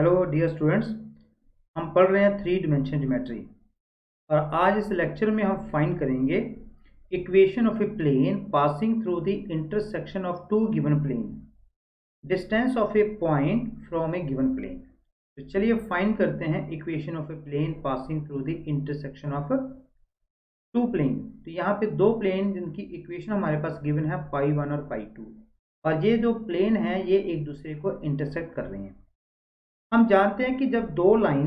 Hello dear students, हम पढ़ रहे हैं थ्री डिमेंशन ज्योमेट्री। और आज इस लेक्चर में हम फाइंड करेंगे equation of a plane passing through the intersection of two given plane, distance of a point from a given plane. तो चलिए फाइंड करते हैं equation of a plane passing through the intersection of two plane. तो यहाँ पे दो plane जिनकी equation हमारे पास गिवन है पाई 1 और पाई 2, और ये जो प्लेन है ये एक दूसरे को इंटरसेक्ट कर रहे हैं। हम जानते हैं कि जब दो लाइन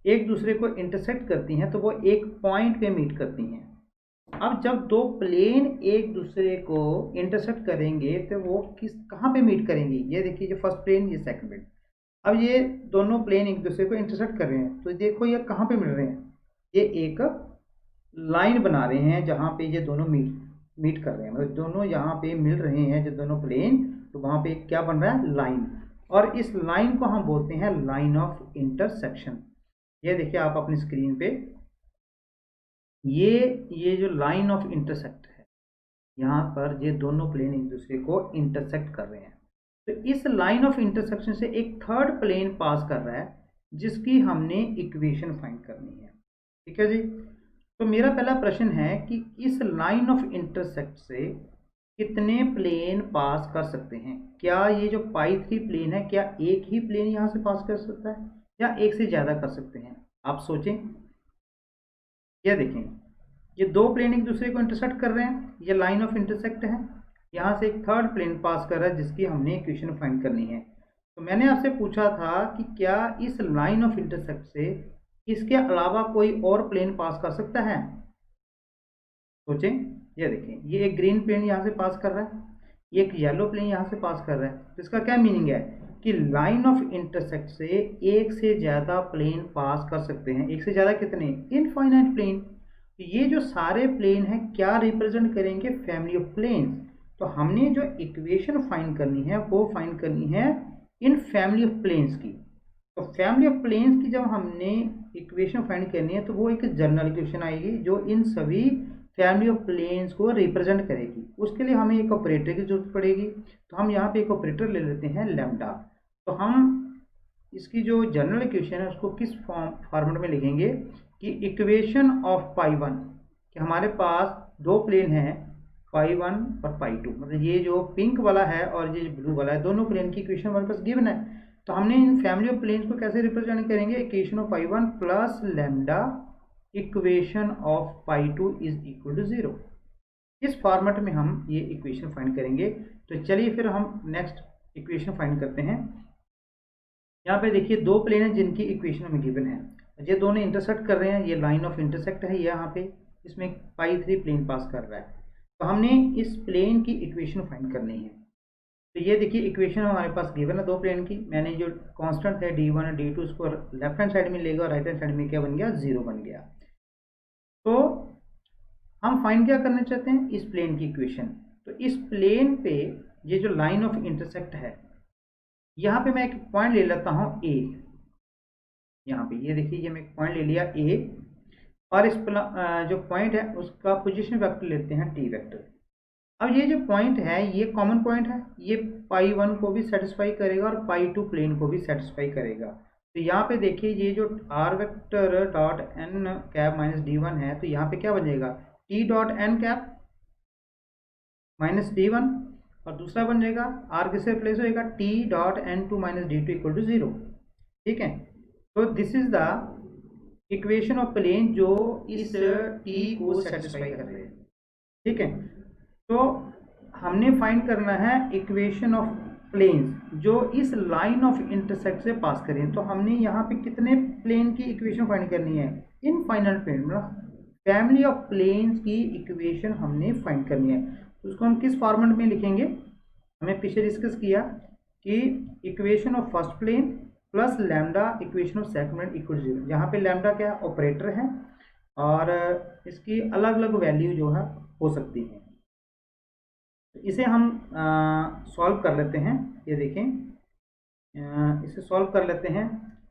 एक दूसरे को इंटरसेक्ट करती हैं तो वो एक पॉइंट पे मीट करती हैं। अब जब दो प्लेन एक दूसरे को इंटरसेक्ट करेंगे तो वो कहाँ पे मीट करेंगे? ये देखिए, ये फर्स्ट प्लेन, ये सेकंड प्लेन। अब ये दोनों प्लेन एक दूसरे को इंटरसेक्ट कर रहे हैं, तो देखो ये कहाँ पे मिल रहे हैं। ये एक लाइन बना रहे हैं जहाँ पे ये दोनों मीट कर रहे हैं, मतलब दोनों यहाँ पे मिल रहे हैं जो दोनों प्लेन, तो वहाँ पे क्या बन रहा है? लाइन। और इस लाइन को हम बोलते हैं लाइन ऑफ इंटरसेक्शन। ये देखिए आप अपनी स्क्रीन पे, ये जो लाइन ऑफ इंटरसेक्ट है, यहाँ पर ये दोनों प्लेन एक दूसरे को इंटरसेक्ट कर रहे हैं। तो इस लाइन ऑफ इंटरसेक्शन से एक थर्ड प्लेन पास कर रहा है जिसकी हमने इक्वेशन फाइंड करनी है। ठीक है जी। तो मेरा पहला प्रश्न है कि इस लाइन ऑफ इंटरसेक्ट से कितने प्लेन पास कर सकते हैं? क्या ये जो पाई 3 प्लेन है, क्या एक ही प्लेन यहाँ से पास कर सकता है या एक से ज़्यादा कर सकते हैं? आप सोचें। ये देखें, ये दो प्लेन एक दूसरे को इंटरसेक्ट कर रहे हैं, ये लाइन ऑफ इंटरसेक्ट है। यहाँ से एक थर्ड प्लेन पास कर रहा है जिसकी हमने इक्वेशन फाइंड करनी है। तो मैंने आपसे पूछा था कि क्या इस लाइन ऑफ इंटरसेक्ट से इसके अलावा कोई और प्लेन पास कर सकता है? सोचें। ये देखें, ये एक ग्रीन प्लेन यहाँ से पास कर रहा है, एक येलो प्लेन यहाँ से पास कर रहा है। तो इसका क्या मीनिंग है कि लाइन ऑफ इंटरसेक्ट से एक से ज़्यादा प्लेन पास कर सकते हैं। एक से ज़्यादा कितने? Infinite plane. तो ये जो सारे प्लेन हैं क्या रिप्रेजेंट करेंगे? Family of planes. तो हमने जो इक्वेशन फाइंड करनी है वो फाइंड करनी है इन फैमिली ऑफ प्लेन्स की। तो फैमिली ऑफ प्लेन्स की जब हमने इक्वेशन फाइंड करनी है तो वो एक जनरल इक्वेशन आएगी जो इन सभी फैमिली ऑफ प्लेन्स को रिप्रेजेंट करेगी। उसके लिए हमें एक ऑपरेटर की जरूरत पड़ेगी। तो हम यहाँ पे एक ऑपरेटर ले लेते हैं लैम्डा। तो हम इसकी जो जनरल इक्वेशन है उसको किस फॉर्मेट में लिखेंगे कि इक्वेशन ऑफ पाई 1, कि हमारे पास दो प्लेन हैं पाई 1 और पाई 2, मतलब ये जो पिंक वाला है और ये ब्लू वाला है, दोनों प्लेन की इक्वेशन हमारे पास गिवन है। तो हमने इन फैमिली ऑफ प्लेन्स को कैसे रिप्रेजेंट करेंगे? Equation of pi 1 plus lambda equation of pi 2 is equal to 0। इस फॉर्मेट में हम ये इक्वेशन फाइंड करेंगे। तो चलिए फिर हम नेक्स्ट इक्वेशन फाइंड करते हैं। यहाँ पे देखिए दो प्लेन हैं जिनकी इक्वेशन हमें गिवन है, ये दोनों इंटरसेक्ट कर रहे हैं, ये लाइन ऑफ इंटरसेक्ट है यहाँ पे, इसमें पाई 3 प्लेन पास कर रहा है। तो हमने इस प्लेन की इक्वेशन फाइंड करनी है। तो ये देखिए इक्वेशन हमारे पास गिवन है दो प्लेन की। मैंने जो कांस्टेंट है d1 और d2 उसको लेफ्ट हैंड साइड में लेगा और राइट हैंड साइड में क्या बन गया? 0 बन गया। तो हम फाइंड क्या करना चाहते हैं? इस प्लेन की इक्वेशन। तो इस प्लेन पे ये जो लाइन ऑफ इंटरसेक्ट है, यहाँ पे मैं एक पॉइंट ले लेता हूँ ए। यहाँ पे ये देखिए, ये मैं एक पॉइंट ले लिया ए, और इस जो पॉइंट है उसका पोजीशन वेक्टर लेते हैं टी वेक्टर। अब ये जो पॉइंट है ये कॉमन पॉइंट है, ये पाई 1 को भी सेटिस्फाई करेगा और पाई 2 प्लेन को भी सेटिस्फाई करेगा। तो यहाँ पे देखिए ये जो r vector dot n cap minus d1 है, तो यहाँ पे क्या बन जाएगा? T dot n cap minus d1, और दूसरा बन जाएगा आर किससे रिप्लेस होएगा? T dot n two minus d2 equal to 0। ठीक है। तो this is the equation of plane जो इस टी को सेटिस्फाई कर रहे हैं। ठीक है। तो हमने फाइंड करना है इक्वेशन ऑफ प्लेन्स जो इस लाइन ऑफ इंटरसेक्ट से पास करें। तो हमने यहाँ पे कितने प्लेन की इक्वेशन फाइंड करनी है? इनफाइनाइट प्लेन, मतलब फैमिली ऑफ प्लेन्स की इक्वेशन हमने फाइंड करनी है। तो उसको हम किस फॉर्मेट में लिखेंगे? हमें पीछे डिस्कस किया कि equation of first plane plus lambda equation of second plane equal to 0। यहाँ पे लैम्डा क्या? ऑपरेटर है, और इसकी अलग अलग वैल्यू जो है हो सकती है। इसे हम सॉल्व कर लेते हैं। ये देखें, इसे सॉल्व कर लेते हैं।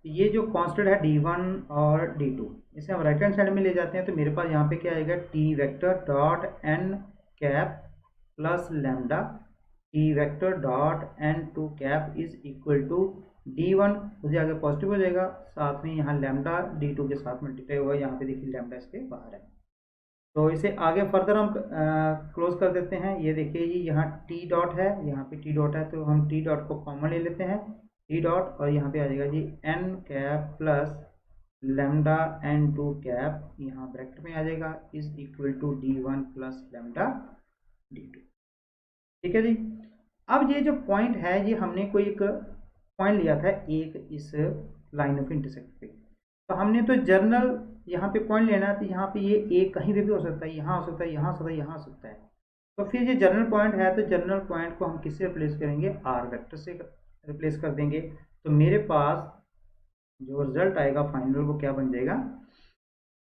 ये जो कांस्टेंट है d1 और d2, इसे हम राइट हैंड साइड में ले जाते हैं। तो मेरे पास यहाँ पे क्या आएगा? T vector dot n cap plus lambda t vector dot n two cap is equal to D1 मुझे आगे पॉजिटिव हो जाएगा, साथ में यहाँ लैम्डा D2 के साथ मल्टीप्लाई हुआ, यहाँ पे देखिए लैम्डा इसके बाहर है। तो इसे आगे फर्दर हम क्लोज कर देते हैं। ये देखिए जी यहाँ टी डॉट है, यहाँ पे टी डॉट है, तो हम टी डॉट को कॉमन ले लेते हैं, टी डॉट, और यहाँ पे आ जाएगा जी n cap plus lambda n two cap, यहाँ ब्रैकेट में आ जाएगा, is equal to D1 plus lambda D2। ठीक है जी। अब ये जो पॉइंट है, ये हमने कोई एक पॉइंट लिया था एक इस लाइन ऑफ इंटरसेक्ट पे, तो हमने तो जर्नल यहाँ पे पॉइंट लेना है, तो यहाँ पे ये एक कहीं पे भी हो सकता है, यहाँ हो सकता है, यहाँ हो सकता है, यहाँ हो सकता है। तो फिर ये जर्नल पॉइंट है, तो जर्नल पॉइंट को हम किससे रिप्लेस करेंगे, आर वेक्टर से रिप्लेस कर देंगे। तो मेरे पास जो रिजल्ट आएगा फाइनल, वो क्या बन जाएगा,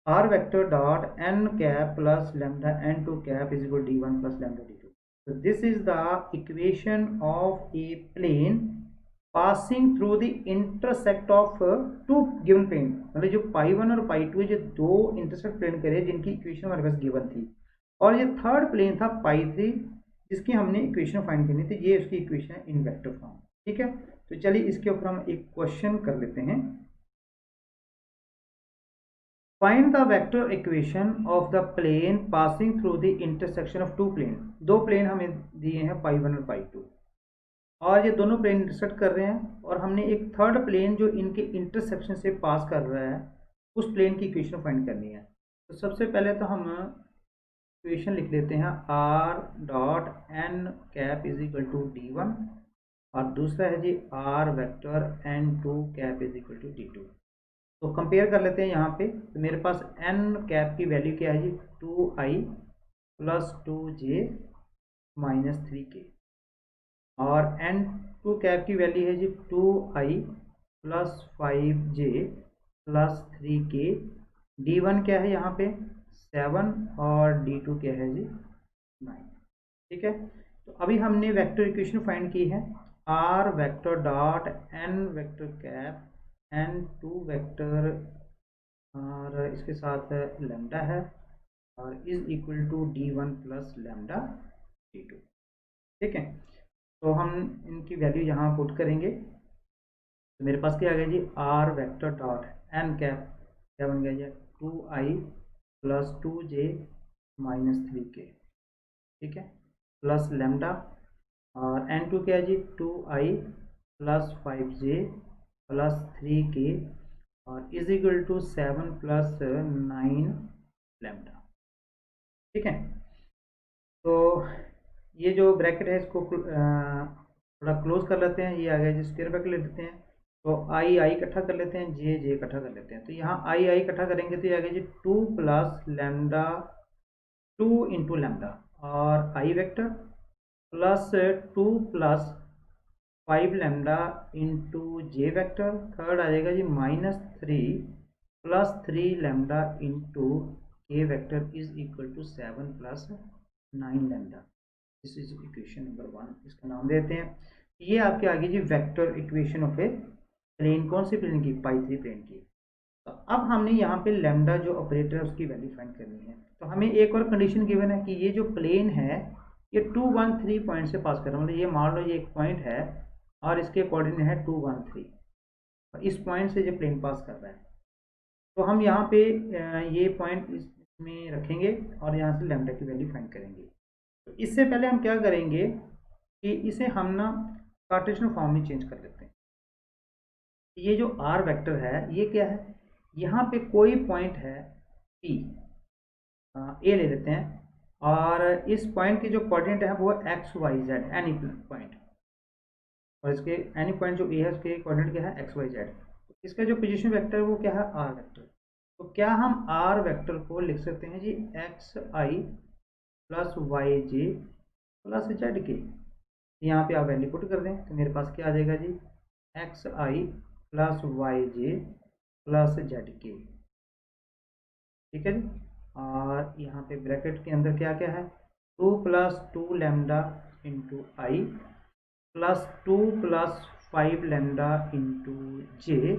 r vector dot n cap plus lambda n two cap is equal D1 plus lambda D2। So this is the equation of a plane passing through the intersect of two given plane। मतलब जो π1 और π2 जो दो intersect plane करे, जिनकी equation हमारे पास given थी, और ये थर्ड प्लेन था π3 जिसकी हमने इक्वेशन फाइंड करनी थी। ये उसकी इक्वेशन है इन वेक्टर फॉर्म। ठीक है, तो चलिए इसके ऊपर हम एक क्वेश्चन कर लेते हैं। Find the vector equation of the plane passing through the intersection of two plane। दो प्लेन हमें दिए हैं π1 और π2, और ये दोनों प्लेन इंटरसेक्ट कर रहे हैं, और हमने एक थर्ड प्लेन जो इनके इंटरसेक्शन से पास कर रहा है, उस प्लेन की इक्वेशन फाइंड करनी है। तो सबसे पहले तो हम इक्वेशन लिख लेते हैं, r dot n cap is equal to D1, और दूसरा है जी r vector n two cap is equal to D2। तो कंपेयर कर लेते हैं यहाँ पे। तो मेरे पास एन कैप की वैल्यू क्या है जी, 2i plus 2j minus 3k, और एन टू कैप की वैल्यू है जी 2i plus 5j plus 3k। D1 क्या है यहाँ पे 7, और D2 क्या है जी 9। ठीक है, तो अभी हमने वेक्टर इक्वेशन फाइंड की है, r vector dot n vector cap n two vector, और इसके साथ लैम्डा है, और is equal to D1 plus lambda D2। ठीक है, तो हम इनकी वैल्यू यहाँ पुट करेंगे। तो मेरे पास क्या आ गया जी, r vector dot n cap क्या बन गया जी, 2i plus 2j minus 3k। ठीक है, प्लस लैम्डा, और एन टू क्या है जी 2i plus 5j plus 3k, और is equal to 7 plus 9 lambda. ठीक है, तो ये जो ब्रैकेट है इसको थोड़ा क्लोज कर लेते हैं। ये आ गया जी स्क्वायर ब्रैकेट ले लेते हैं, तो आई इकट्ठा कर लेते हैं, जे इकट्ठा कर लेते हैं। तो यहाँ आई इकट्ठा करेंगे तो ये आ गया जी 2 प्लस लैम्डा 2 इंटू लैम्डा, और i vector plus 2 plus 5 lambda into j vector, third आ जाएगा जी minus 3 plus 3 lambda into k vector is equal to 7 plus 9 lambda. This is equation number 1, इसका नाम देते हैं। ये आपके आगे जी vector equation of a plane, कौन सी प्लेन की, π3 प्लेन की। तो अब हमने यहाँ पे लैम्डा जो ऑपरेटर है उसकी वैल्यू फाइंड करनी है। तो हमें एक और कंडीशन गिवन है कि ये जो प्लेन है ये 2 1 3 पॉइंट से पास कर रहा है। मतलब ये मान लो ये एक पॉइंट है और इसके कोऑर्डिनेट है 2 1 3, और इस पॉइंट से जो प्लेन पास कर रहा है, तो हम यहाँ पे ये पॉइंट इसमें रखेंगे और यहाँ से लैम्डा की वैल्यू फाइंड करेंगे। तो इससे पहले हम क्या करेंगे कि इसे हम ना कार्टेशियन फॉर्म में चेंज कर लेते हैं। ये जो आर वेक्टर है ये क्या है, यहाँ पे कोई पॉइंट है P, ए ले लेते हैं, और इस पॉइंट के जो कोऑर्डिनेट है वो x y z, any point, और इसके एनी पॉइंट जो ए है उसके कोऑर्डिनेट क्या है एक्स वाई जेड। इसका जो पोजीशन वेक्टर है वो क्या है आर वेक्टर। तो क्या हम आर वेक्टर को लिख सकते हैं जी एक्स आई प्लस वाई जे प्लस जेड के। यहाँ पे आप वैल्यू पुट कर दें तो मेरे पास क्या आ जाएगा जी एक्स आई प्लस वाई जे प्लस जेड के। ठीक है जी, और यहाँ पे ब्रैकेट के अंदर क्या क्या है 2 plus 2 lambda into i plus 2 plus 5 lambda into j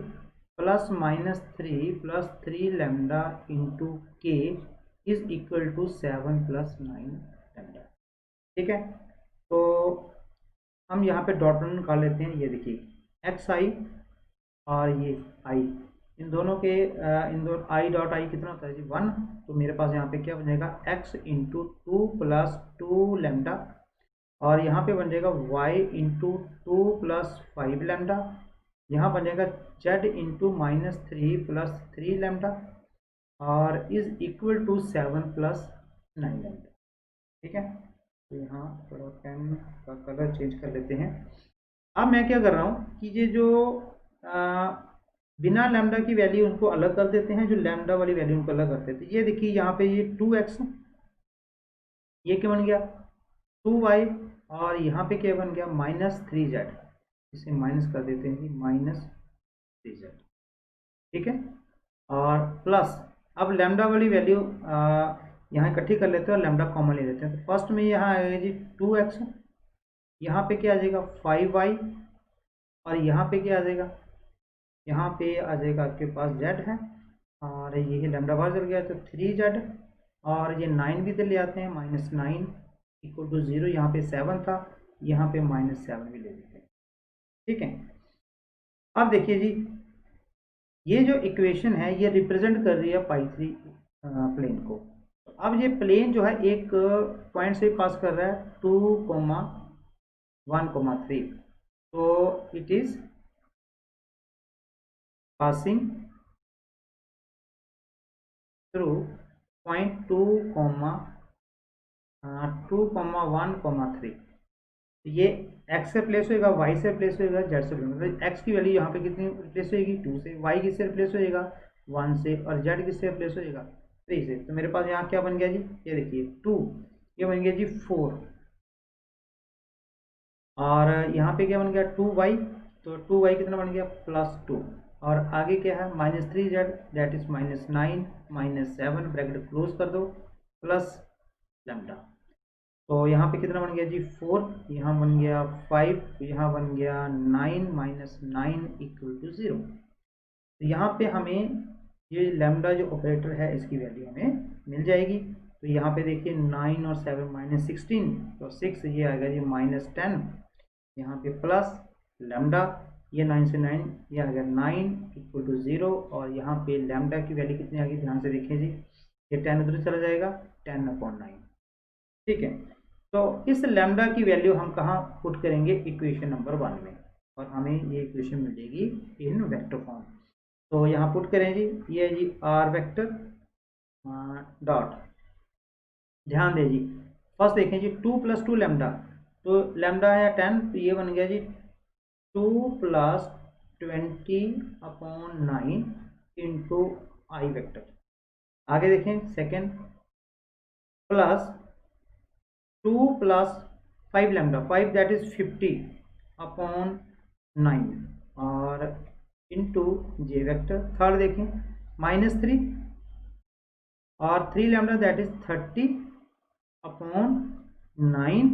plus minus 3 plus 3 lambda into k is equal to 7 plus 9 lambda. ठीक है, तो हम यहाँ पे डॉट निकाल लेते हैं। ये देखिए एक्स आई और ये आई, इन दोनों के इन दोनों आई डॉट आई कितना होता है जी 1। तो मेरे पास यहाँ पे क्या बन जाएगा एक्स इंटू 2 प्लस 2 लैम्डा, और यहाँ पे बन जाएगा वाई इंटू 2 प्लस 5 लैम्डा, यहाँ बन जाएगा जेड इंटू -3 प्लस 3 लैम्डा, और is equal to 7 plus 9 lambda. ठीक है, तो यहाँ थोड़ा पेन का कलर चेंज कर लेते हैं। अब मैं क्या कर रहा हूँ कि ये जो बिना लैम्डा की वैल्यू उनको अलग कर देते हैं, जो लैम्डा वाली वैल्यू उनको अलग करते हैं। तो ये देखिए यहाँ पे ये 2x, ये क्या बन गया 2y, और यहाँ पे क्या बन गया -3z, इसे माइनस कर देते हैं जी -3z। ठीक है, और प्लस अब लैम्डा वाली वैल्यू यहाँ इकट्ठी कर लेते हैं और लैम्डा कॉमन ले लेते हैं। तो फर्स्ट में यहाँ आएगा जी 2x, यहाँ पे क्या आ जाएगा 5y, और यहाँ पे क्या आ जाएगा, यहाँ पे आ जाएगा आपके पास z है, और ये लैम्डा बाहर चल गया तो 3z, और ये 9 भी इधर ले आते हैं, -9 इक्वल टू 0, यहाँ पे 7 था, यहाँ पे -7 भी ले लेते हैं। ठीक है, अब देखिए जी ये जो इक्वेशन है ये रिप्रेजेंट कर रही है पाई3 प्लेन को। तो अब ये प्लेन जो है एक पॉइंट से पास कर रहा है 2,1,3, तो it is passing through point 2,1,3। ये x से रिप्लेस होएगा, y से रिप्लेस होएगा, z से रिप्लेस होएगा। x की वैल्यू यहाँ पे कितनी रिप्लेस होएगी 2 से, y किससे रिप्लेस होएगा 1 से, और z किससे रिप्लेस होएगा 3 से। तो मेरे पास यहाँ क्या बन गया जी, ये देखिए 2, ये बन गया जी 4, और यहाँ पे क्या बन गया 2y, तो 2y कितना बन गया +2, और आगे क्या है -3z that is -9 -7 bracket close कर दो प्लस लैम्डा। तो यहाँ पे कितना बन गया जी 4, यहाँ बन गया 5, यहाँ बन गया 9 -9 इक्वल टू 0। तो यहाँ पे हमें ये लैम्डा जो ऑपरेटर है इसकी वैल्यू हमें मिल जाएगी। तो यहाँ पे देखिए 9 और 7 -16, तो 6 ये आएगा जी -10, यहाँ पे प्लस लैम्डा, ये 9 से 9 ये आ गया 9 इक्वल टू 0, और यहाँ पे लैम्डा की वैल्यू कितनी आ गई ध्यान से देखिए जी, ये 10 उधर चला जाएगा 10/9। ठीक है, तो इस लैम्डा की वैल्यू हम कहाँ पुट करेंगे इक्वेशन नंबर 1 में, और हमें ये इक्वेशन मिलेगी इन वेक्टर फॉर्म। तो यहाँ पुट करें जी, ये है जी आर वेक्टर डॉट, ध्यान दें जी फर्स्ट देखें जी 2 + 2 लैम्डा, तो लैम्डा है 10, तो ये बन गया जी 2 + 20/9 इंटू आई वेक्टर। आगे देखें second plus 2 + 5 lambda, 5 that is 50/9 और इंटू जे वेक्टर। थर्ड देखें -3 और 3 लैम्डा दैट इज 30/9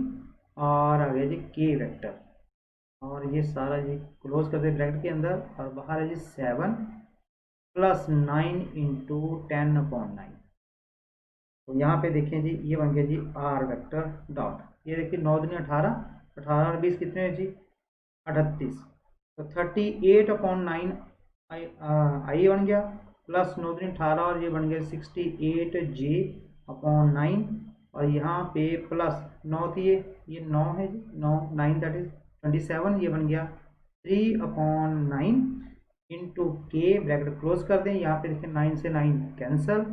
और आ गया जी के वेक्टर, और ये सारा जी क्लोज कर दे ब्रैकेट के अंदर, और बाहर है जी 7 + 9 इंटू 10/9। तो यहाँ पे देखें जी ये बन गया जी आर वेक्टर डॉट, ये देखिए 9 दूनी 18, 18 और 20 कितने हैं जी 38, तो 38/9 आई बन गया, प्लस 9 दूनी 18 और ये बन गया 68J/9, और यहाँ पे प्लस 9 थी, ये 9 है जी 9 दैट इज 27, ये बन गया 3/9 इंटू के ब्रैकेट क्लोज कर दें। यहाँ पे देखिए 9 से 9 कैंसल,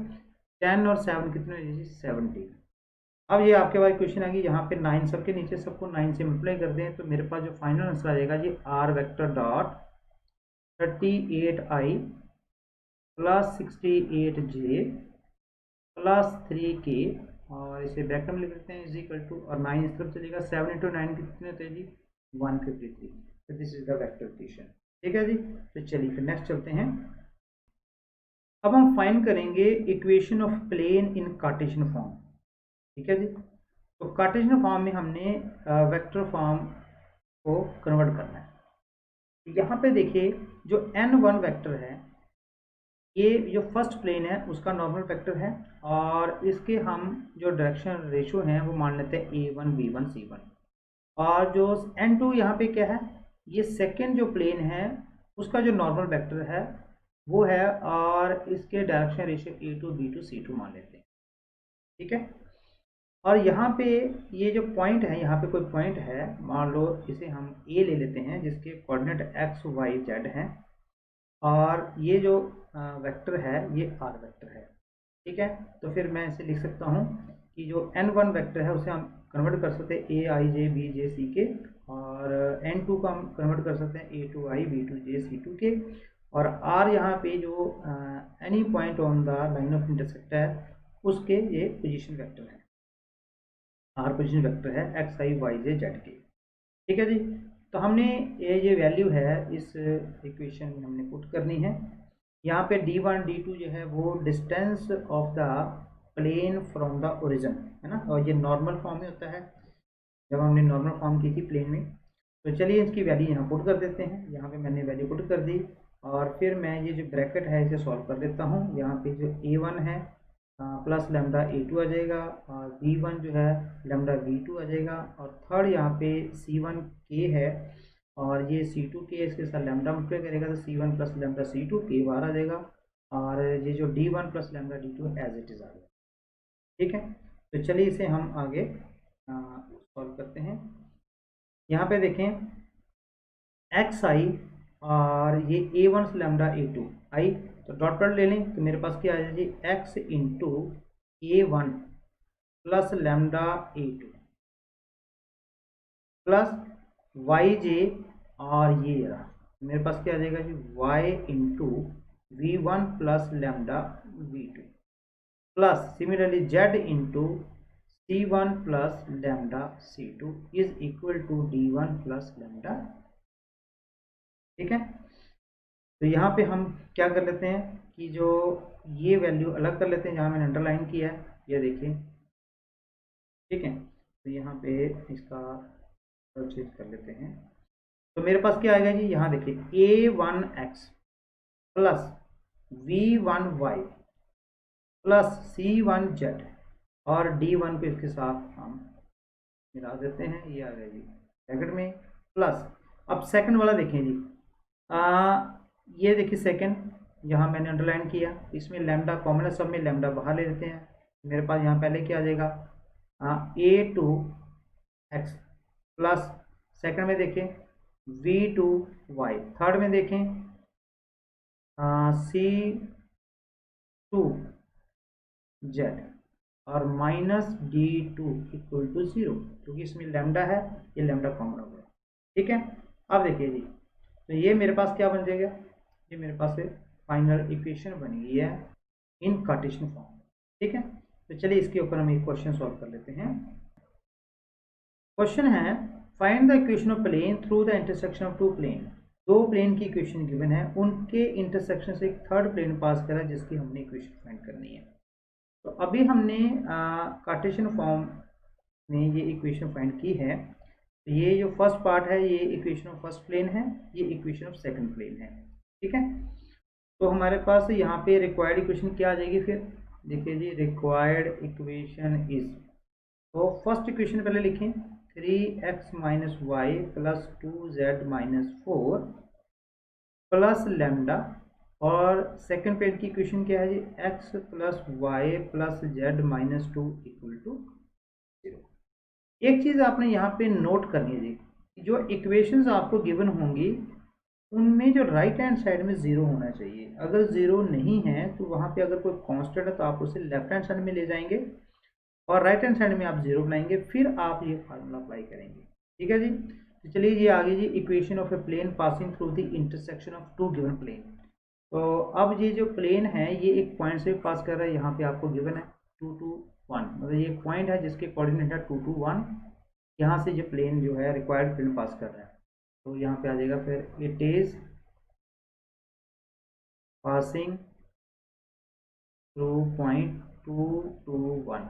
10 और 7 कितने जी 70। अब ये आपके पास क्वेश्चन आ गई, यहाँ पे 9 सबके नीचे सबको 9 से मल्टीप्लाई कर दें, तो मेरे पास जो फाइनल आंसर आ जाएगा जी r vector dot 38i + 68j + 3k, और इसे ब्रैकेट में लिख लेते हैं इज इक्वल टू, और 9 इस तरफ चलेगा, 7 × 9 कितने होते हैं जी 153। तो this is the vector addition. ठीक है जी, तो चलिए फिर नेक्स्ट चलते हैं। अब हम फाइंड करेंगे equation of plane in Cartesian form. ठीक है जी, तो कार्टेशियन फॉर्म में हमने वेक्टर फॉर्म को कन्वर्ट करना है। यहाँ पे देखिए जो n1 वेक्टर है, ये जो फर्स्ट प्लेन है उसका नॉर्मल वेक्टर है, और इसके हम जो डायरेक्शन रेशो हैं वो मान लेते हैं a1 b1 c1, और जो n2 यहाँ पे क्या है ये सेकेंड जो प्लेन है उसका जो नॉर्मल वेक्टर है वो है, और इसके direction ratio A2 B2 C2 मान लेते हैं, ठीक है। और यहाँ पे ये जो पॉइंट है, यहाँ पे कोई पॉइंट है, मान लो इसे हम A ले लेते हैं जिसके कोऑर्डिनेट x y z हैं, और ये जो वेक्टर है ये r वेक्टर है, ठीक है। तो फिर मैं इसे लिख सकता हूँ कि जो n1 वेक्टर है उसे हम कन्वर्ट कर सकते हैं a i j b j c के, और n2 को हम कन्वर्ट कर सकते हैं a2 i b2 j c2 के, और r यहाँ पे जो any point on the line of intersect है उसके ये पोजीशन वेक्टर है, r पोजीशन वेक्टर है x i y j z के, ठीक है जी। तो हमने ये वैल्यू है इस इक्वेशन में हमने पुट करनी है। यहाँ पे d1 d2 जो है वो distance of the plane from the origin है ना, और ये नॉर्मल फॉर्म में होता है जब हमने नॉर्मल फॉर्म की थी प्लेन में। तो चलिए इसकी वैल्यू यहाँ पुट कर देते हैं। यहाँ पे मैंने वैल्यू पुट कर दी, और फिर मैं ये जो ब्रैकेट है इसे सॉल्व कर देता हूँ। यहाँ पे जो a1 है प्लस लैम्डा a2 आ जाएगा, और b1 जो है लैम्डा b2 आ जाएगा, और थर्ड यहाँ पे c1 k है, और ये c2 k इसके साथ लैम्डा मल्टीप्लाई करेगा तो c1 plus lambda c2 k बाहर आ जाएगा, और ये जो d1 plus lambda d2 as it is आ गया, ठीक है। तो चलिए इसे हम आगे सॉल्व करते हैं। यहाँ पे देखें एक्स आई और ये a1 से लैम्डा a2 आई, तो डॉट प्रोडक्ट ले लें तो मेरे पास क्या आ जाएगी x into a1 plus lambda a2 plus y j, और ये रहा मेरे पास क्या आ जाएगा जी y into v1 plus lambda v2 plus similarly z into c1 plus lambda c2 is equal to d1 plus lambda, ठीक है। तो यहाँ पे हम क्या कर लेते हैं कि जो ये वैल्यू अलग कर लेते हैं जहाँ मैंने अंडरलाइन किया है, ये देखिए, ठीक है। तो यहाँ पे इसका चेंज कर लेते हैं। तो मेरे पास क्या आएगा जी, यहाँ देखिए a1x plus v1y plus c1z, और d1 को इसके साथ हम मिला देते हैं, ये आ गया जी ब्रैकेट में प्लस। अब सेकंड वाला देखें जी, ये देखिए सेकंड, यहाँ मैंने अंडरलाइन किया, इसमें लैम्डा कॉमन है, सब में लैम्डा बाहर ले लेते हैं। मेरे पास यहाँ पहले क्या आ जाएगा a2x प्लस सेकंड में देखें v2y, थर्ड में देखें c2z, और माइनस d2 इक्वल टू 0, क्योंकि इसमें लैम्डा है, ये लैम्डा कॉमन हो गया, ठीक है। अब देखिए जी, तो ये मेरे पास क्या बन जाएगा, ये मेरे पास फाइनल इक्वेशन बन गई है इन कार्टेशियन फॉर्म, ठीक है। तो चलिए इसके ऊपर हम एक क्वेश्चन सॉल्व कर लेते हैं। क्वेश्चन है find the equation of plane through the intersection of two plane. दो प्लेन की इक्वेशन गिवन है, उनके इंटरसेक्शन से एक थर्ड प्लेन पास करा जिसकी हमने इक्वेशन फाइंड करनी है। तो अभी हमने कार्टेशियन फॉर्म में ये इक्वेशन फाइंड की है। तो ये जो फर्स्ट पार्ट है ये इक्वेशन ऑफ फर्स्ट प्लेन है, ये इक्वेशन ऑफ सेकंड प्लेन है, ठीक है। तो हमारे पास यहाँ पे रिक्वायर्ड इक्वेशन क्या आ जाएगी, फिर देखिए जी रिक्वायर्ड इक्वेशन इज, तो फर्स्ट इक्वेशन पहले लिखें 3x minus y plus 2z minus 4 plus lambda, और सेकंड प्लेन की इक्वेशन क्या है जी x plus y plus z minus 2 equal to 0। एक चीज़ आपने यहाँ पे नोट करनी है जी, जो इक्वेशंस आपको गिवन होंगी उनमें जो राइट हैंड साइड में 0 होना चाहिए। अगर 0 नहीं है तो वहाँ पे अगर कोई कांस्टेंट है तो आप उसे लेफ्ट हैंड साइड में ले जाएंगे, और राइट हैंड साइड में आप 0 बनाएंगे, फिर आप ये फार्मूला अप्लाई करेंगे, ठीक है जी। तो चलिए ये आगे जी equation of a plane passing through the intersection of two given plane. तो अब ये जो प्लेन है ये एक पॉइंट से पास कर रहा है, यहाँ पे आपको गिवन है 2 to 1, मतलब ये एक पॉइंट है जिसके कोऑर्डिनेट है 2 to 1, यहाँ से जो प्लेन जो है रिक्वायर्ड प्लेन पास कर रहा है। तो यहाँ पे आ जाएगा फिर it is passing through point 2 to 1,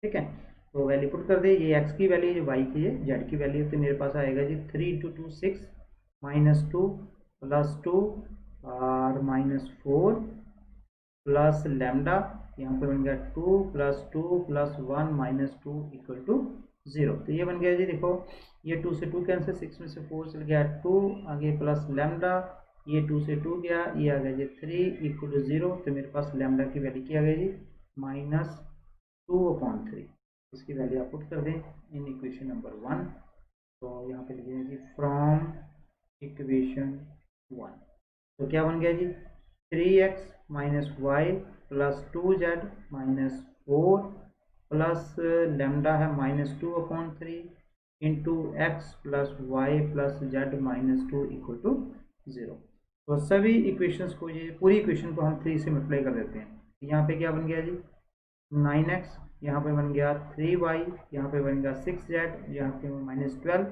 ठीक है। तो वैल्यू पुट कर दे, ये x की वैल्यू जो y की है z की वैल्यू, तो मेरे पास आएगा जी 3 इंटू 2 6 माइनस 2 प्लस 2 और माइनस 4 प्लस लैम्डा, यहाँ पे बन गया 2 plus 2 plus 1 minus 2 equal to 0। तो ये बन गया जी, देखो ये 2 से 2 कैंसिल, 6 में से 4 चल गया 2, आगे प्लस लैम्डा, ये 2 से 2 गया, ये आ गया जी 3 इक्वल टू 0। तो मेरे पास लैम्डा की वैल्यू क्या आ गई जी, -2/3। इसकी वैल्यू आप पुट कर दें इन इक्वेशन नंबर 1। तो यहाँ पे लिखेंगे जी फ्रॉम इक्वेशन 1। तो क्या बन गया जी, 3x - y plus 2z -4 plus lambda है -2/3 into x plus y plus z -2 equal to 0। तो सभी इक्वेशंस को, ये पूरी इक्वेशन को हम 3 से मल्टीप्लाई कर देते हैं। यहाँ पे क्या बन गया जी, 9x, यहाँ पे बन गया 3y, यहाँ पे बन गया 6z, यहाँ पे -12।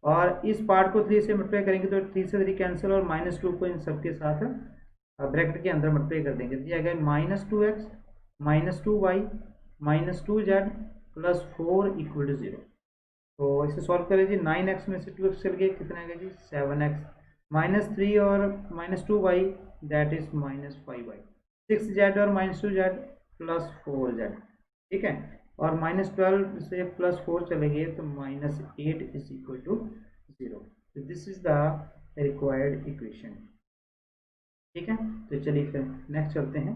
और इस पार्ट को 3 से मल्टीप्लाई करेंगे तो 3 से 3 कैंसिल, और -2 को इन सबके साथ ब्रैकेट के अंदर मल्टीप्लाई कर देंगे। दिया गया -2x -2y -2z plus 4 equal to 0। तो इसे सॉल्व करें जी, 9x में से 2x चल गया, कितना आएगा जी 7x, -3 और -2y that is -5y, 6z और -2z प्लस 4z, ठीक है। और -12 से +4 चले गए तो -8 इज इक्वल टू 0। तो this is the required equation, ठीक है। तो चलिए फिर नेक्स्ट चलते हैं।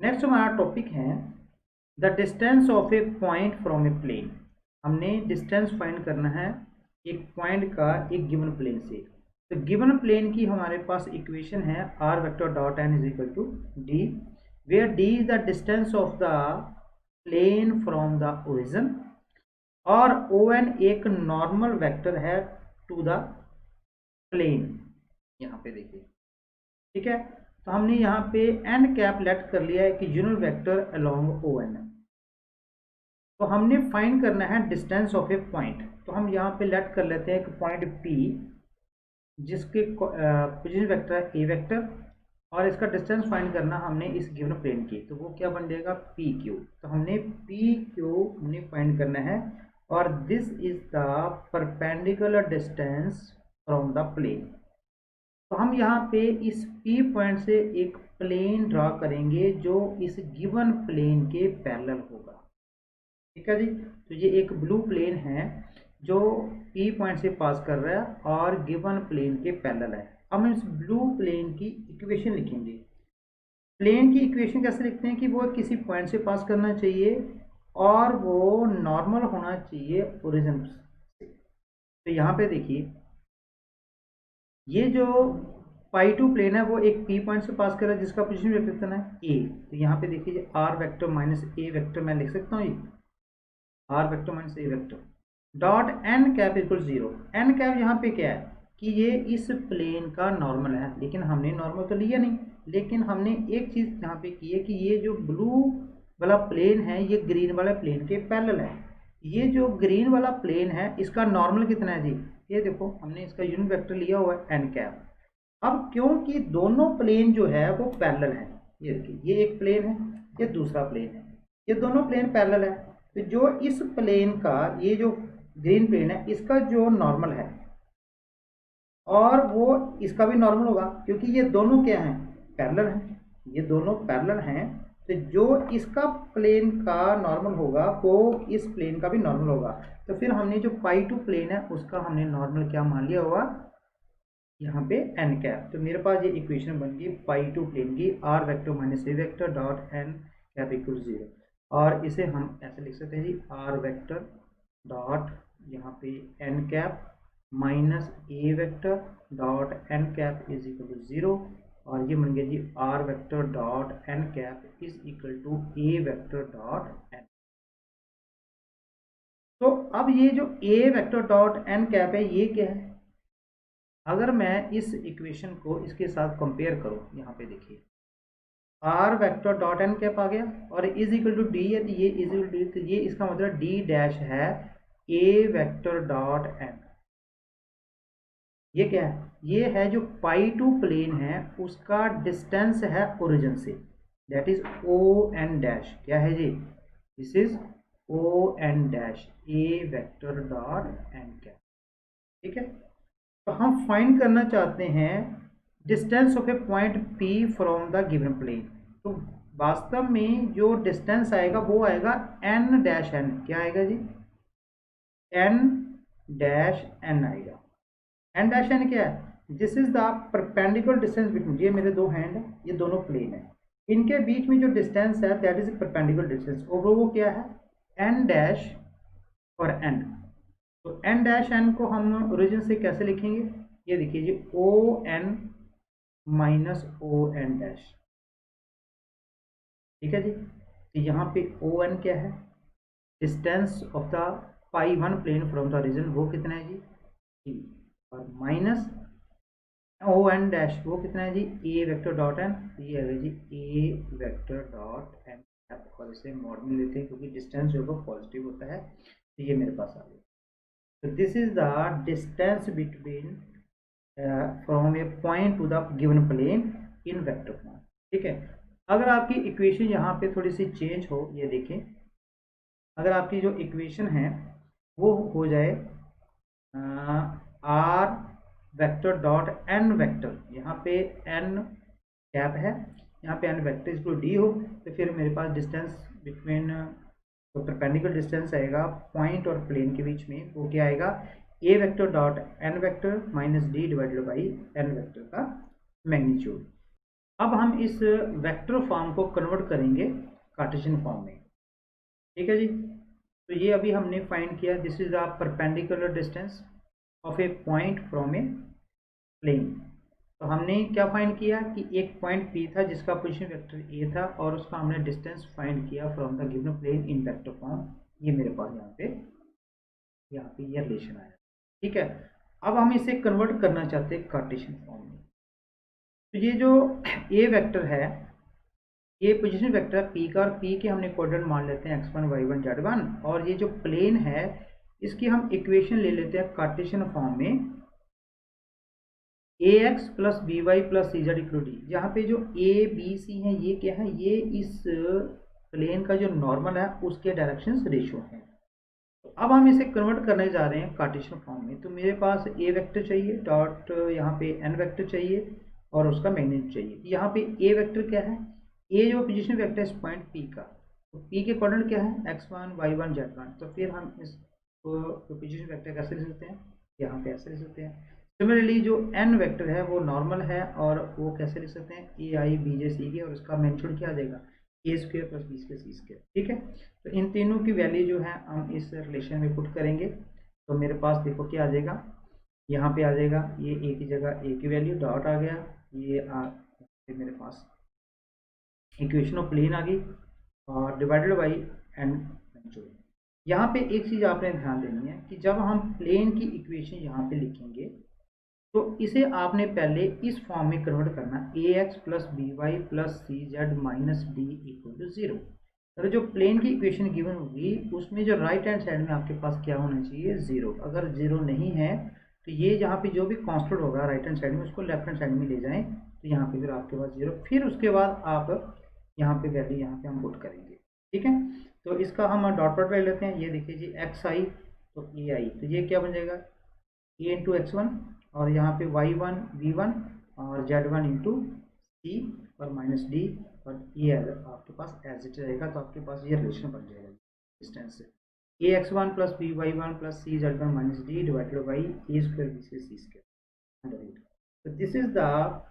नेक्स्ट हमारा टॉपिक है the distance of a point from a plane. हमने डिस्टेंस फाइंड करना है एक पॉइंट का एक गिवन प्लेन से। तो गिवन प्लेन की हमारे पास इक्वेशन है r vector dot n is equal to d, where d is the distance of the plane from the origin, और on एक नॉर्मल वेक्टर है टू द प्लेन, यहाँ पे देखिए, ठीक है। तो हमने यहाँ पे n कैप लेट कर लिया है कि यूनिट वेक्टर अलोंग on। तो हमने फाइंड करना है डिस्टेंस ऑफ ए पॉइंट। तो हम यहाँ पे लेट कर लेते हैं एक पॉइंट P जिसके पोजीशन वेक्टर है a वेक्टर, और इसका डिस्टेंस फाइंड करना हमने इस गिवन प्लेन की। तो वो क्या बन जाएगा PQ। तो हमने PQ हमने फाइंड करना है, और this is the perpendicular distance from the plane. तो हम यहाँ पे इस P पॉइंट से एक प्लेन ड्रा करेंगे जो इस गिवन प्लेन के पैरेलल होगा, ठीक है जी। तो ये एक ब्लू प्लेन है जो P पॉइंट से पास कर रहा है और गिवन प्लेन के पैरेलल है। अब हम इस ब्लू प्लेन की इक्वेशन लिखेंगे। प्लेन की इक्वेशन कैसे लिखते हैं कि वो किसी पॉइंट से पास करना चाहिए और वो नॉर्मल होना चाहिए ओरिजिन से। तो यहाँ पे देखिए, ये जो π2 प्लेन है वो एक P पॉइंट से पास कर रहा है जिसका पोजीशन वेक्टर कितना है A। तो यहाँ पे देखिए r vector minus a vector मैं लिख सकता हूँ, ये r vector minus a vector dot n cap equal 0। n cap यहाँ पे क्या है कि ये इस प्लेन का नॉर्मल है, लेकिन हमने नॉर्मल तो लिया नहीं, लेकिन हमने एक चीज़ यहाँ पे की है कि ये जो ब्लू वाला प्लेन है ये ग्रीन वाले प्लेन के पैरेलल है। ये जो ग्रीन वाला प्लेन है इसका नॉर्मल कितना है जी, ये देखो हमने इसका यूनिट वेक्टर लिया हुआ है n कैप। अब क्योंकि दोनों प्लेन जो है वो पैरेलल है, ये देखिए ये एक प्लेन है, ये दूसरा प्लेन है, ये दोनों प्लेन पैरेलल है। तो जो इस प्लेन का ये जो ग्रीन प्लेन है इसका जो नॉर्मल है और वो इसका भी नॉर्मल होगा, क्योंकि ये दोनों क्या हैं पैरेलल हैं, ये दोनों पैरेलल हैं। तो जो इसका प्लेन का नॉर्मल होगा वो इस प्लेन का भी नॉर्मल होगा। तो फिर हमने जो π2 प्लेन है उसका हमने नॉर्मल क्या मान लिया होगा यहाँ पे n कैप। तो मेरे पास ये इक्वेशन बन गई π2 प्लेन की r vector minus a vector dot n cap equal 0। और इसे हम ऐसे लिख सकते हैं जी r वेक्टर डॉट यहाँ पे n cap minus a vector dot n cap is equal to 0। और ये बन गया जी r vector dot n cap is equal to a vector dot n। तो अब ये जो a vector dot n cap है ये क्या है, अगर मैं इस इक्वेशन को इसके साथ कंपेयर करूं, यहाँ पे देखिए r vector dot n cap आ गया और इज इक्वल टू डी है, तो ये इज इक्वल टू, तो ये इसका मतलब d डैश है a वेक्टर डॉट n। ये क्या है, ये है जो π2 प्लेन है उसका डिस्टेंस है ओरिजिन से, दैट इज on डैश। क्या है जी, this is on dash a vector dot n cap, ठीक है। तो हम फाइंड करना चाहते हैं distance of a point P from the given plane. तो वास्तव में जो डिस्टेंस आएगा वो आएगा n डैश n। क्या आएगा जी, एन डैश एन आएगा। एन डैश एन क्या है? This is the perpendicular distance between, ये मेरे दो हैंड है, ये दोनों प्लेन है, इनके बीच में जो डिस्टेंस है दैट इज परपेंडिकुलर डिस्टेंस, और वो क्या है? एन डैश और एन। तो एन डैश एन को हम ओरिजिन से कैसे लिखेंगे? ये देखिए जी, ओ एन माइनस ओ एन डैश, ठीक है जी। तो यहाँ पे ओ एन क्या है? Distance of the pi one plane from the origin, वो कितना है जी? टी। और माइनस ओ एन डैश, वो कितना है जी? ए वेक्टर डॉट एन, ये है जी ए वेक्टर डॉट एन, और इसे मॉड में लेते हैं क्योंकि डिस्टेंस जो है पॉजिटिव होता है। तो ये मेरे पास आ गया। तो this is the distance between from a point to the given plane in vector form, ठीक है। अगर आपकी इक्वेशन यहाँ पे थोड़ी सी चेंज हो, ये देखें, अगर आपकी जो इक्वेशन है वो हो जाए r vector dot n vector, यहाँ पे एन कैप है, यहाँ पे एन वेक्टर इज डी हो, तो फिर मेरे पास डिस्टेंस बिटवीन, तो परपेंडिकुलर डिस्टेंस आएगा पॉइंट और प्लेन के बीच में, वो क्या आएगा? A vector dot n vector minus d divided by n vector का मैग्नीट्यूड। अब हम इस वेक्टर फॉर्म को कन्वर्ट करेंगे कार्टेशियन फॉर्म में, ठीक है जी। तो ये अभी हमने फाइंड किया, this is the perpendicular distance of a point from a plane. तो हमने क्या फाइंड किया कि एक पॉइंट P था जिसका पोजीशन वेक्टर A था, और उसका हमने डिस्टेंस फाइंड किया from the given plane in vector form. ये मेरे पास यहाँ पे ये रिलेशन आया, ठीक है। अब हम इसे कन्वर्ट करना चाहते हैं कार्टेशियन फॉर्म में। तो ये जो A वेक्टर है, ये पोजीशन वेक्टर है P का, और P के हमने कोऑर्डिनेट मान लेते हैं x1 y1 z1, और ये जो प्लेन है इसकी हम इक्वेशन ले लेते हैं कार्टेशियन फॉर्म में, ax plus b y plus c z equal d. यहाँ पे जो ए बी सी है ये क्या है? ये इस प्लेन का जो नॉर्मल है उसके डायरेक्शंस रेशियो है। तो अब हम इसे कन्वर्ट करने जा रहे हैं कार्टेशियन फॉर्म में। तो मेरे पास ए वेक्टर चाहिए डॉट यहाँ पे एन वेक्टर चाहिए और उसका मैग्नीट्यूड चाहिए। यहाँ पे ए वेक्टर क्या है? ए जो पोजीशन वेक्टर है इस पॉइंट पी का, तो पी के कोऑर्डिनेट क्या है? x1 y1 z1। तो फिर हम इस पोजीशन वेक्टर कैसे लिख सकते हैं? यहाँ पे ऐसे लिख सकते हैं। सिमिलरली जो एन वेक्टर है वो नॉर्मल है, और वो कैसे लिख सकते हैं? ए आई बी जे सी के, और उसका मैग्नीट्यूड क्या आ जाएगा? ए square plus b square c square, ठीक है। तो इन तीनों की वैल्यू जो है हम इस रिलेशन में पुट करेंगे। तो मेरे पास देखो क्या आ जाएगा, यहाँ पे आ जाएगा ये ए की जगह ए की वैल्यू डॉट आ गया, ये मेरे पास इक्वेशन ऑफ प्लेन आ गई, और डिवाइडेड बाई एन मैग्नीट्यूड। यहाँ पे एक चीज़ आपने ध्यान देनी है कि जब हम प्लेन की इक्वेशन यहाँ पे लिखेंगे तो इसे आपने पहले इस फॉर्म में कन्वर्ट करना, a x plus b y plus c z minus d equal to zero. अगर जो प्लेन की इक्वेशन गिवन होगी उसमें जो राइट हैंड साइड में आपके पास क्या होना चाहिए? जीरो। अगर जीरो नहीं है तो ये जहाँ पे जो भी कांस्टेंट होगा राइट हैंड साइड में उसको लेफ्ट हैंड साइड में ले जाएं, तो यहाँ पे फिर आपके पास जीरो, फिर उसके बाद आप यहाँ पे वैल्यू यहाँ पे हम पुट करेंगे, ठीक है। तो इसका हम डॉट प्रोडक्ट ले लेते हैं। ये देखिए जी एक्स आई तो ए आई, तो ये क्या बन जाएगा? ए इंटू एक्स वन, और यहाँ पे y1 v1 और z1 इंटू सी और माइनस डी, और ये आपके पास एज इट रहेगा। तो आपके पास ये रिलेशन बन जाएगा डिस्टेंस से, a x one plus b y one plus c z one minus d divided by a square b square c square. तो this is the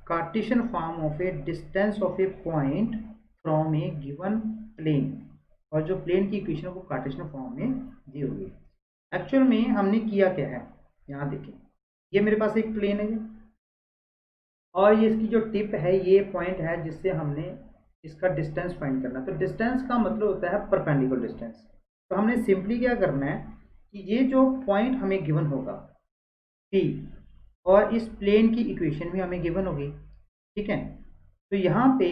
Cartesian form of a distance of a point from a given plane, और जो plane की equation को Cartesian form में दी हुई है। Actual में हमने किया क्या है, यहाँ देखिए, ये मेरे पास एक प्लेन है और ये इसकी जो टिप है ये पॉइंट है जिससे हमने इसका डिस्टेंस फाइंड करना है। तो डिस्टेंस का मतलब होता है परपेंडिकुलर डिस्टेंस। तो हमने सिंपली क्या करना है कि ये जो पॉइंट हमें गिवन होगा P, और इस प्लेन की इक्वेशन भी हमें गिवन होगी, ठीक है। तो यहाँ पे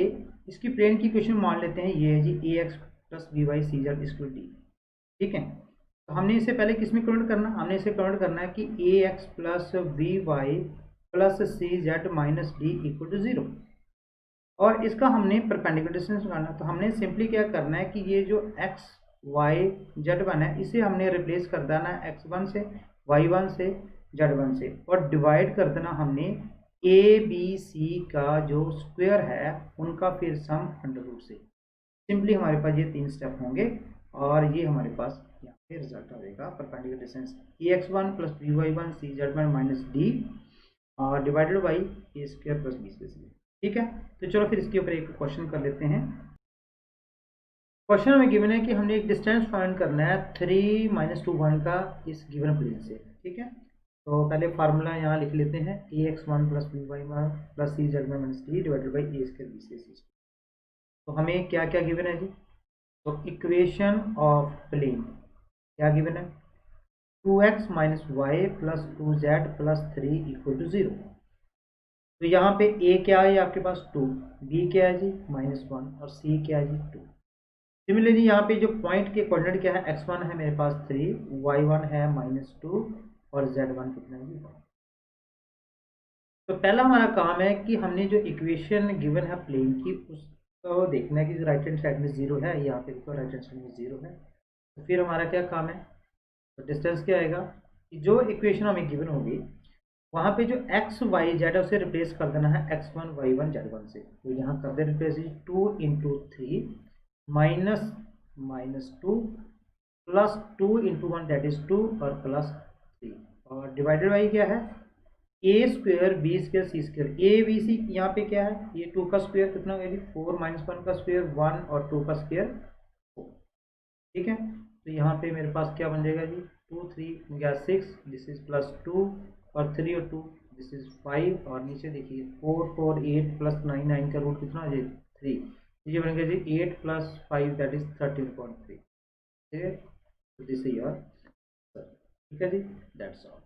इसकी प्लेन की इक्वेशन मान लेते हैं, ये है जी a x plus b y c z equal d, ठीक है। तो हमने इसे पहले किस में कन्वर्ट करना? हमने इसे कन्वर्ट करना है कि a x plus b y plus c z minus d equal to zero, और इसका हमने परपेंडिकुलर डिस्टेंस निकालना। तो हमने सिंपली क्या करना है कि ये जो एक्स वाई जेड वन है इसे हमने रिप्लेस कर देना है एक्स वन से, वाई वन से, जेड वन से, और डिवाइड कर देना हमने ए बी सी का जो स्क्वायर है उनका फिर सम अंडर रूट से। सिंपली हमारे पास ये तीन स्टेप होंगे और ये हमारे पास यहाँ ये रिजल्ट आएगा perpendicular distance ax1 plus by1 cz1 minus d और divided by a square plus b square. ठीक है, तो चलो फिर इसके ऊपर एक क्वेश्चन कर लेते हैं। क्वेश्चन में गिवन है कि हमने एक डिस्टेंस फाइंड करना है 3 - 2 1 का इस गिवन प्लेन से। ठीक है, तो पहले फार्मूला यहाँ लिख लेते हैं ax1 plus by1 plus cz1 minus d divided by a square b square. तो हमें क्या क्या गिवन है जी, तो इक्वेशन ऑफ प्लेन क्या गिवन है 2x minus y plus 2z plus 3 equal to 0। तो यहाँ पे a क्या है आपके पास 2, b क्या है जी -1 और c क्या है जी 2। सिमिलरली यहाँ पे जो पॉइंट के कोऑर्डिनेट क्या है x1 है मेरे पास 3, y1 है -2 और z1 कितना है जी 1। तो पहला हमारा काम है कि हमने जो इक्वेशन गिवन है प्लेन की उसको देखना है कि राइट हैंड साइड में 0 है, यहाँ पे देखो राइट हैंड साइड में 0 है। तो फिर हमारा क्या काम है, तो डिस्टेंस क्या आएगा कि जो इक्वेशन हमें गिवन होगी वहाँ पे जो एक्स वाई जेड है उसे रिप्लेस कर देना है x1 y1 z1 से। तो यहाँ कर दे रिप्लेस 2 × 3 -2 प्लस 2 × 1 दैट इज 2 और प्लस 3 और डिवाइडेड बाई क्या है a square b square c square. A b c यहाँ पे क्या है, ये 2 का स्क्वायर कितना होगा जी 4 - 1 का स्क्वायर 1 और 2 का स्क्वायर 4। ठीक है, तो यहाँ पे मेरे पास क्या बन जाएगा जी 2 3 गया 6, दिस इज प्लस 2 और 3 और 2 दिस इज 5 और नीचे देखिए 4 4 8 प्लस 9 9 का रूट कितना हो जाए 3। ये बन गया जी 8 + 5 दैट इज 13.3। ठीक है, तो दिस इज योर। ठीक है जी, दैट्स ऑल।